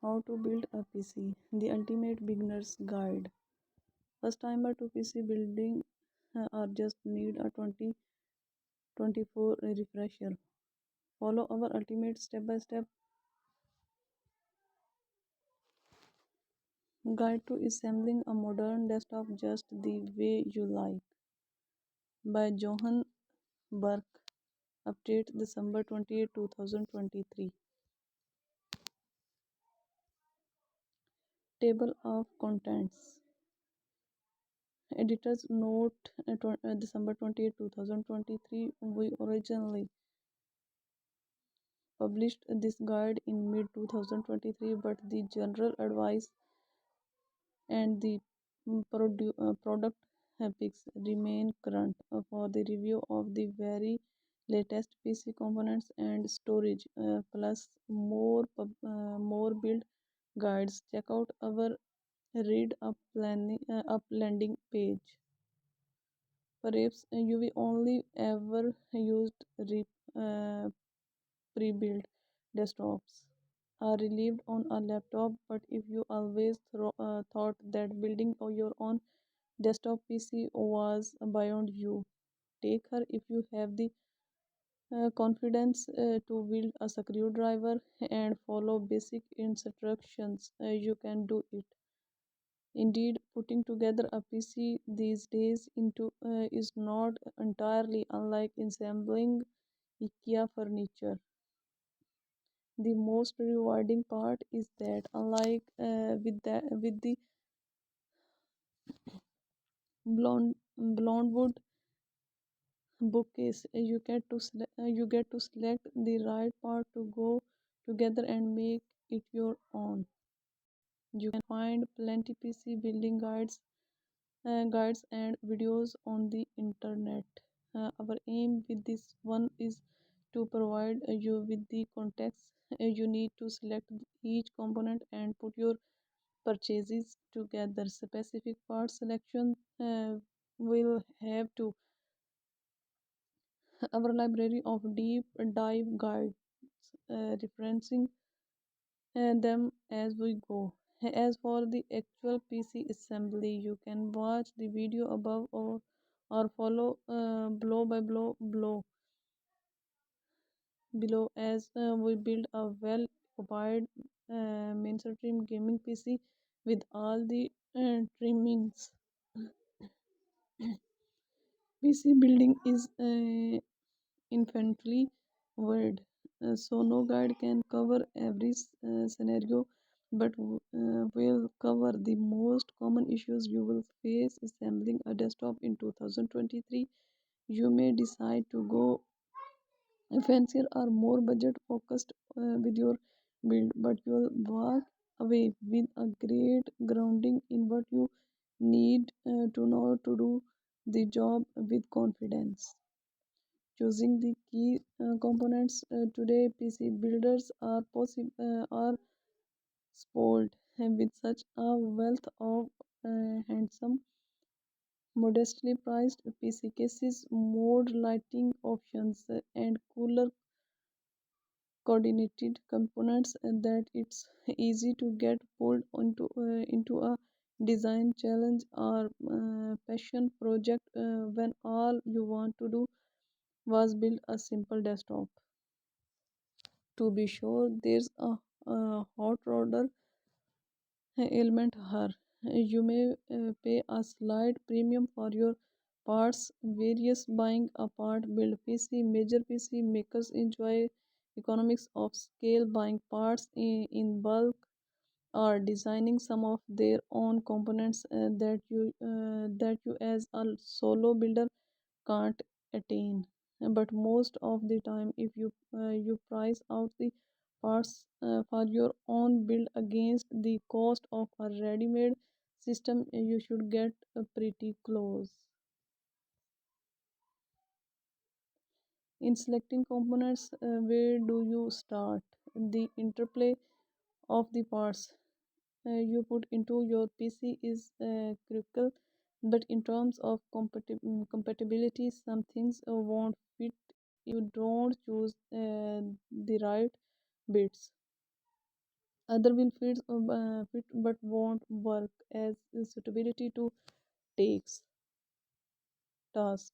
How to build a PC, the ultimate beginner's guide. First timer to PC building or just need a 2024 refresher. Follow our ultimate step by step guide to assembling a modern desktop just the way you like by Johan Burke. Update December 28, 2023. Table of contents. Editor's note December 28, 2023. We originally published this guide in mid 2023, but the general advice and the product picks remain current for the review of the very latest PC components and storage, plus more build guides. Check out our read up landing page. Perhaps you only ever used uh, pre-built desktops are relieved on a laptop, but if you always thought that building your own desktop PC was beyond you, take her. If you have the confidence to wield a screwdriver and follow basic instructions, you can do it. Indeed, putting together a PC these days is not entirely unlike assembling IKEA furniture. The most rewarding part is that, unlike with the blonde wood bookcase, you get to select the right part to go together and make it your own. You can find plenty PC building guides and videos on the internet. Our aim with this one is to provide you with the context you need to select each component and put your purchases together. Specific part selection will have to our library of deep dive guides, referencing them as we go. As for the actual PC assembly, you can watch the video above or follow blow by blow below as we build a well occupied mainstream gaming PC with all the trimmings. PC building is infinitely wide, so no guide can cover every scenario, but will cover the most common issues you will face assembling a desktop in 2023. You may decide to go fancier or more budget focused with your build, but you'll walk away with a great grounding in what you need to know to do the job with confidence. Choosing the key components today, PC builders are spoiled with such a wealth of handsome, modestly priced PC cases, more lighting options, and cooler coordinated components that it's easy to get pulled into a design challenge or passion project when all you want to do was build a simple desktop. To be sure, there's a hot rodder element here. You may pay a slight premium for your parts. Various buying a part build PC. Major PC makers enjoy economics of scale, buying parts in bulk or designing some of their own components that you as a solo builder can't attain. But most of the time, if you price out the parts for your own build against the cost of a ready-made system, you should get pretty close. In selecting components, where do you start? The interplay of the parts you put into your PC is critical, but in terms of compatibility, some things won't fit. You don't choose the right bits. Other will fit but won't work as suitability to takes task.